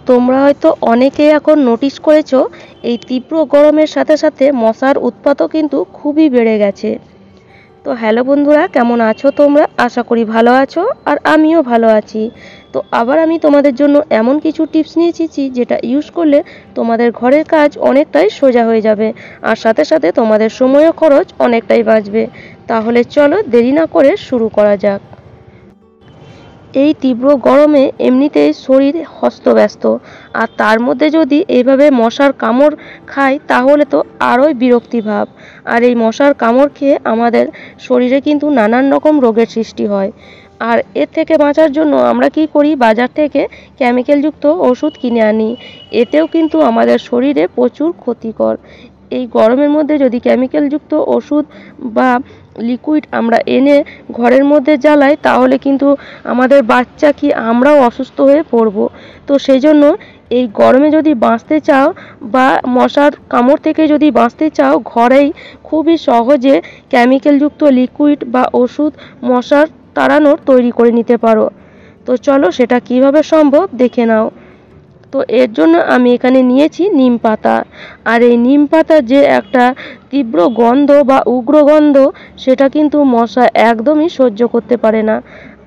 তোমরা হয়তো অনেকেই এখন নোটিস করেছো এই তীব্র গরমের সাথে সাথে মশার উৎপাতও কিন্তু খুবই বেড়ে গেছে। তো হ্যালো বন্ধুরা, কেমন আছো তোমরা? আশা করি ভালো আছো, আর আমিও ভালো আছি। তো আবার আমি তোমাদের জন্য এমন কিছু টিপস নিয়ে এসেছি যেটা ইউজ করলে তোমাদের ঘরের কাজ অনেকটাই সোজা হয়ে যাবে, আর সাথে সাথে তোমাদের সময়ও খরচ অনেকটাই বাঁচবে। তাহলে চলো দেরি না করে শুরু করা যাক। এই তীব্র গরমে এমনিতেই শরীর হস্তব্যস্ত, আর তার মধ্যে যদি এইভাবে মশার কামড় খাই তাহলে তো আরোই বিরক্তি ভাব। আর এই মশার কামড় খেয়ে আমাদের শরীরে কিন্তু নানান রকম রোগের সৃষ্টি হয়। আর এর থেকে বাঁচার জন্য আমরা কি করি, বাজার থেকে কেমিক্যালযুক্ত ওষুধ কিনে আনি। এতেও কিন্তু আমাদের শরীরে প্রচুর ক্ষতিকর। এই গরমের মধ্যে যদি কেমিক্যালযুক্ত ওষুধ বা লিকুইড আমরা এনে ঘরের মধ্যে জ্বালাই তাহলে কিন্তু আমাদের বাচ্চা কি আমরাও অসুস্থ হয়ে পড়ব। তো সেই জন্য এই গরমে যদি বাঁচতে চাও বা মশার কামড় থেকে যদি বাঁচতে চাও, ঘরেই খুবই সহজে কেমিক্যালযুক্ত লিকুইড বা ওষুধ মশার তাড়ানোর তৈরি করে নিতে পারো। তো চলো সেটা কিভাবে সম্ভব দেখে নাও। তো এর জন্য আমি এখানে নিয়েছি নিম পাতা। আর এই নিম পাতার যে একটা তীব্র গন্ধ বা উগ্র গন্ধ, সেটা কিন্তু মশা একদমই সহ্য করতে পারে না।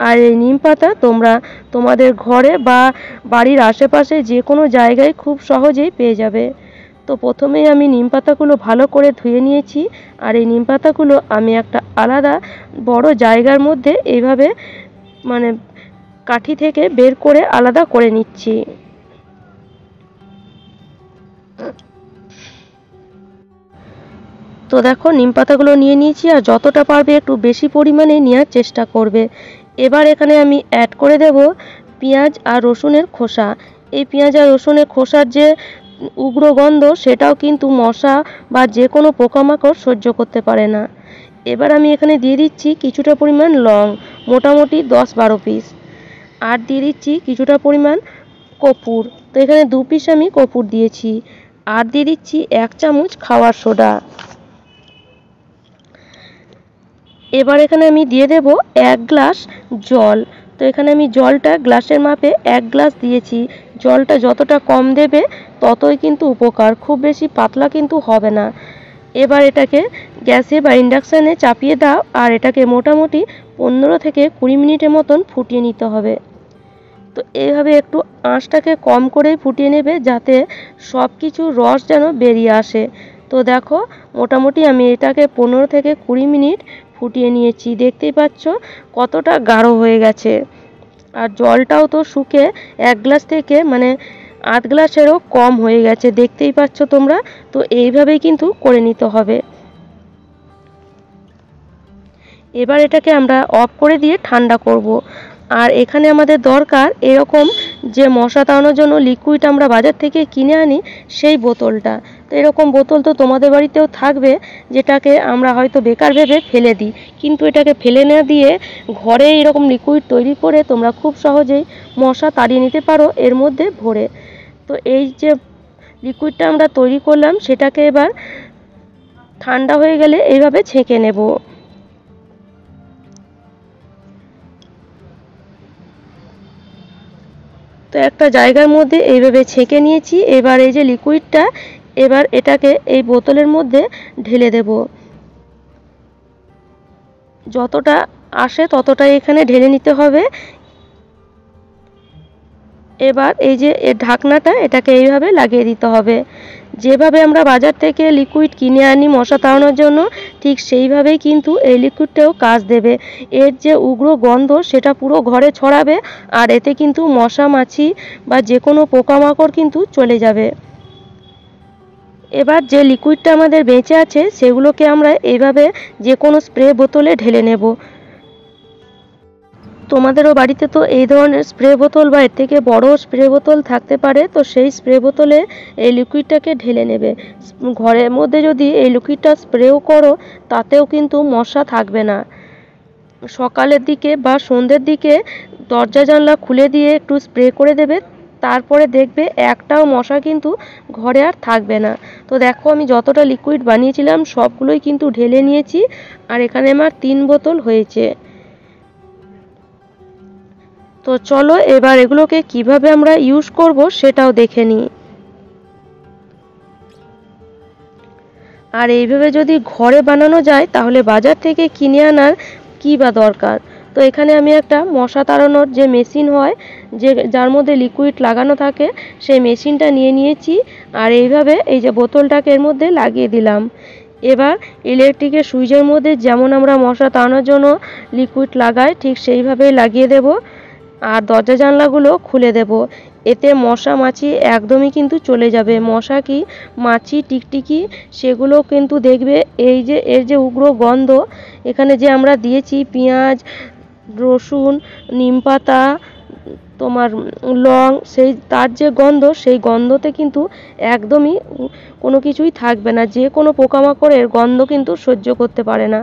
আর এই নিম পাতা তোমরা তোমাদের ঘরে বা বাড়ির আশেপাশে যে কোনো জায়গায় খুব সহজেই পেয়ে যাবে। তো প্রথমেই আমি নিম পাতাগুলো ভালো করে ধুয়ে নিয়েছি। আর এই নিম পাতাগুলো আমি একটা আলাদা বড় জায়গার মধ্যে এইভাবে মানে কাঠি থেকে বের করে আলাদা করে নিচ্ছি। তো দেখো নিম পাতাগুলো নিয়ে নিয়েছি, আর যতটা পারবে একটু বেশি পরিমাণে নেওয়ার চেষ্টা করবে। এবার এখানে আমি অ্যাড করে দেব পেঁয়াজ আর রসুনের খোসা। এই পেঁয়াজ আর রসুনের খোসার যে উগ্র গন্ধ, সেটাও কিন্তু মশা বা যে কোনো পোকামাকড় সহ্য করতে পারে না। এবার আমি এখানে দিয়ে দিচ্ছি কিছুটা পরিমাণ লং, মোটামুটি 10-12 পিস। আর দিয়ে দিচ্ছি কিছুটা পরিমাণ কর্পূর। তো এখানে 2 পিস আমি কর্পূর দিয়েছি। আর দিয়ে দিচ্ছি 1 চামচ খাওয়ার সোডা। এবার এখানে আমি দিয়ে দেব 1 গ্লাস জল। তো এখানে আমি জলটা গ্লাসের মাপে 1 গ্লাস দিয়েছি। জলটা যতটা কম দেবে ততই কিন্তু উপকার, খুব বেশি পাতলা কিন্তু হবে না। এবার এটাকে গ্যাসে বা ইন্ডাকশানে চাপিয়ে দাও, আর এটাকে মোটামুটি 15 থেকে 20 মিনিটের মতন ফুটিয়ে নিতে হবে। তো এইভাবে একটু আঁচটাকে কম করেই ফুটিয়ে নেবে, যাতে সব কিছু রস যেন বেরিয়ে আসে। তো দেখো মোটামুটি আমি এটাকে 15 থেকে 20 মিনিট ফুটিয়ে নিয়েছি। দেখতেই পাচ্ছ কতটা গাঢ় হয়ে গেছে। আর জলটাও তো শুকে 1 গ্লাস থেকে মানে আধ গ্লাসেরও কম হয়ে গেছে, দেখতেই পাচ্ছ তোমরা। তো এইভাবেই কিন্তু করে নিতে হবে। এবার এটাকে আমরা অফ করে দিয়ে ঠান্ডা করব। আর এখানে আমাদের দরকার এরকম যে মশা তাড়ানোর জন্য লিকুইড আমরা বাজার থেকে কিনে আনি, সেই বোতলটা। তো এরকম বোতল তো তোমাদের বাড়িতেও থাকবে, যেটাকে আমরা হয়তো বেকার ভেবে ফেলে দিই। কিন্তু এটাকে ফেলে না দিয়ে ঘরে এরকম লিকুইড তৈরি করে তোমরা খুব সহজেই মশা তাড়িয়ে নিতে পারো এর মধ্যে ভরে। তো এই যে লিকুইডটা আমরা তৈরি করলাম, সেটাকে এবার ঠান্ডা হয়ে গেলে এইভাবে ছেঁকে নেব। তো একটা জায়গার মধ্যে এইভাবে ছেঁকে নিয়েছি। এবার এই যে লিকুইডটা, এবার এটাকে এই বোতলের মধ্যে ঢেলে দেব। যতটা আসে ততটাই এখানে ঢেলে নিতে হবে। এবার এই যে এর ঢাকনাটা, এটাকে এইভাবে লাগিয়ে দিতে হবে। যেভাবে আমরা বাজার থেকে লিকুইড কিনে আনি মশা তাড়ানোর জন্য, ঠিক সেইভাবেই কিন্তু এই লিকুইডটাও কাজ দেবে। এর যে উগ্র গন্ধ সেটা পুরো ঘরে ছড়াবে, আর এতে কিন্তু মশা মাছি বা যে কোনো পোকামাকড় কিন্তু চলে যাবে। এবার যে লিকুইডটা আমাদের বেঁচে আছে সেগুলোকে আমরা এইভাবে যে কোনো স্প্রে বোতলে ঢেলে নেব। তোমাদেরও বাড়িতে তো এই ধরনের স্প্রে বোতল বা এর থেকে বড় স্প্রে বোতল থাকতে পারে। তো সেই স্প্রে বোতলে এই লিকুইডটাকে ঢেলে নেবে। ঘরের মধ্যে যদি এই লিকুইডটা স্প্রেও করো তাতেও কিন্তু মশা থাকবে না। সকালের দিকে বা সন্ধ্যের দিকে দরজা জানলা খুলে দিয়ে একটু স্প্রে করে দেবে, তারপরে দেখবে একটাও মশা কিন্তু ঘরে আর থাকবে না। তো দেখো আমি যতটা লিকুইড বানিয়েছিলাম সবগুলোই কিন্তু ঢেলে নিয়েছি, আর এখানে আমার 3 বোতল হয়েছে। তো চলো এবার এগুলোকে কিভাবে আমরা ইউজ করব সেটাও দেখে নিই। আর এইভাবে যদি ঘরে বানানো যায় তাহলে বাজার থেকে কিনে আনার কী বা দরকার। তো এখানে আমি একটা মশা তাড়ানোর যে মেশিন হয়, যার মধ্যে লিকুইড লাগানো থাকে, সেই মেশিনটা নিয়ে নিয়েছি। আর এইভাবে এই যে বোতলটাকে এর মধ্যে লাগিয়ে দিলাম। এবার ইলেকট্রিকের সুইচের মধ্যে যেমন আমরা মশা তাড়ানোর জন্য লিকুইড লাগাই ঠিক সেইভাবেই লাগিয়ে দেব। আর দরজা জানলাগুলো খুলে দেব। এতে মশা মাছি একদমই কিন্তু চলে যাবে। মশা কি মাছি টিকটিকি সেগুলো কিন্তু দেখবে এই যে এর যে উগ্র গন্ধ, এখানে যে আমরা দিয়েছি পেঁয়াজ, রসুন, নিমপাতা, তোমার লং, তার যে গন্ধ, সেই গন্ধতে কিন্তু একদমই কোনো কিছুই থাকবে না। যে কোনো পোকামাকড়ের গন্ধ কিন্তু সহ্য করতে পারে না।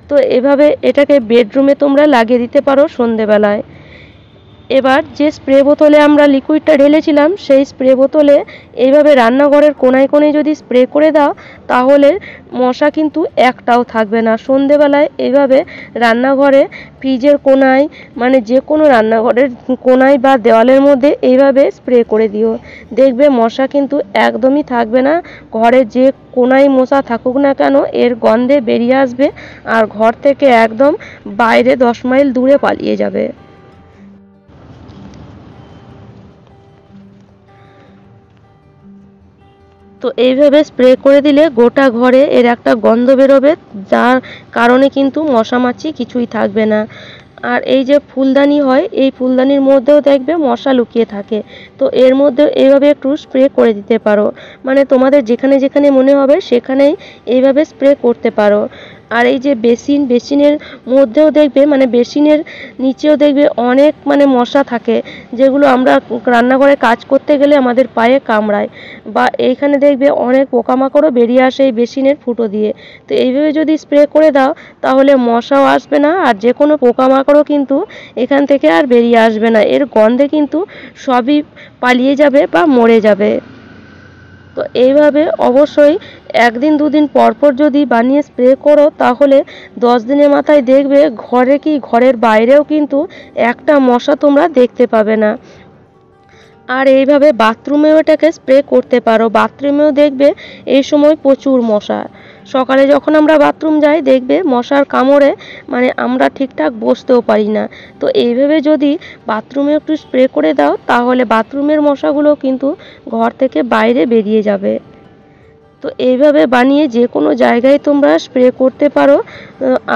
তো এভাবে এটাকে বেডরুমে তোমরা লাগিয়ে দিতে পারো সন্ধেবেলায়। এবার যে স্প্রে বোতলে আমরা লিকুইডটা ঢেলেছিলাম সেই স্প্রে বোতলে এইভাবে রান্নাঘরের কোনায় কোনায় যদি স্প্রে করে দাও তাহলে মশা কিন্তু একটাও থাকবে না। সন্ধেবেলায় এইভাবে রান্নাঘরে, ফ্রিজের কোনায়, মানে যে কোনো রান্নাঘরের কোনায় বা দেওয়ালের মধ্যে এইভাবে স্প্রে করে দিও। দেখবে মশা কিন্তু একদমই থাকবে না। ঘরে যে কোনায় মশা থাকুক না কেন এর গন্ধে বেরিয়ে আসবে আর ঘর থেকে একদম বাইরে 10 মাইল দূরে পালিয়ে যাবে। তো এইভাবে স্প্রে করে দিলে গোটা ঘরে এর একটা গন্ধ বেরোবে, যার কারণে কিন্তু মশা মাছি কিছুই থাকবে না। আর এই যে ফুলদানি হয়, এই ফুলদানির মধ্যেও দেখবে মশা লুকিয়ে থাকে। তো এর মধ্যে এইভাবে একটু স্প্রে করে দিতে পারো, মানে তোমাদের যেখানে যেখানে মনে হবে সেখানেই এইভাবে স্প্রে করতে পারো। আর এই যে বেসিনের মধ্যেও দেখবে, মানে বেসিনের নিচেও দেখবে অনেক মানে মশা থাকে, যেগুলো আমরা রান্নাঘরে কাজ করতে গেলে আমাদের পায়ে কামড়ায়, বা এইখানে দেখবে অনেক পোকামাকড়ও বেরিয়ে আসে এই বেসিনের ফুটো দিয়ে। তো এইভাবে যদি স্প্রে করে দাও তাহলে মশাও আসবে না আর যে কোনো পোকামাকড়ও কিন্তু এখান থেকে আর বেরিয়ে আসবে না। এর গন্ধে কিন্তু সবই পালিয়ে যাবে বা মরে যাবে। তো এইভাবে অবশ্যই 1 দিন 2 দিন পর পর যদি বানিয়ে স্প্রে করো তাহলে 10 দিনের মাথায় দেখবে ঘরে কি ঘরের বাইরেও কিন্তু একটা মশা তোমরা দেখতে পাবে না। আর এইভাবে বাথরুমেও এটাকে স্প্রে করতে পারো। বাথরুমেও দেখবে এই সময় প্রচুর মশা। সকালে যখন আমরা বাথরুম যাই দেখবে মশার কামড়ে মানে আমরা ঠিকঠাক বসতেও পারি না। তো এইভাবে যদি বাথরুমে একটু স্প্রে করে দাও তাহলে বাথরুমের মশাগুলো কিন্তু ঘর থেকে বাইরে বেরিয়ে যাবে। তো এইভাবে বানিয়ে যে কোনো জায়গায় তোমরা স্প্রে করতে পারো।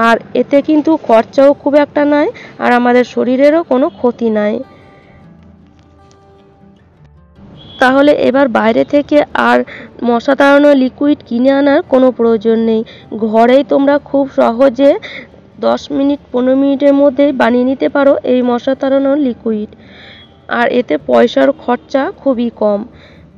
আর এতে কিন্তু খরচাও খুব একটা নাই আর আমাদের শরীরেরও কোনো ক্ষতি নাই। তাহলে এবার বাইরে থেকে আর মশা তাড়ানোর লিকুইড কিনে আনার কোনো প্রয়োজন নেই। ঘরেই তোমরা খুব সহজে 10 মিনিট 15 মিনিটের মধ্যেই বানিয়ে নিতে পারো এই মশা তাড়ানোর লিকুইড। আর এতে পয়সার খরচা খুবই কম।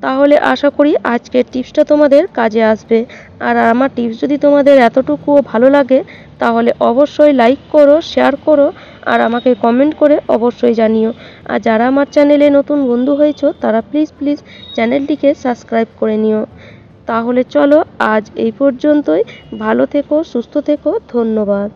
তাহলে আশা করি আজকের টিপসটা তোমাদের কাজে আসবে। আর আমার টিপস যদি তোমাদের এতটুকুও ভালো লাগে তাহলে অবশ্যই লাইক করো, শেয়ার করো আর আমাকে কমেন্ট করে অবশ্যই জানিও। আর যারা আমার চ্যানেলে নতুন বন্ধু হয়েছো তারা প্লিজ চ্যানেলটিকে সাবস্ক্রাইব করে নিও। তাহলে চলো আজ এই পর্যন্তই। ভালো থেকো, সুস্থ থেকো, ধন্যবাদ।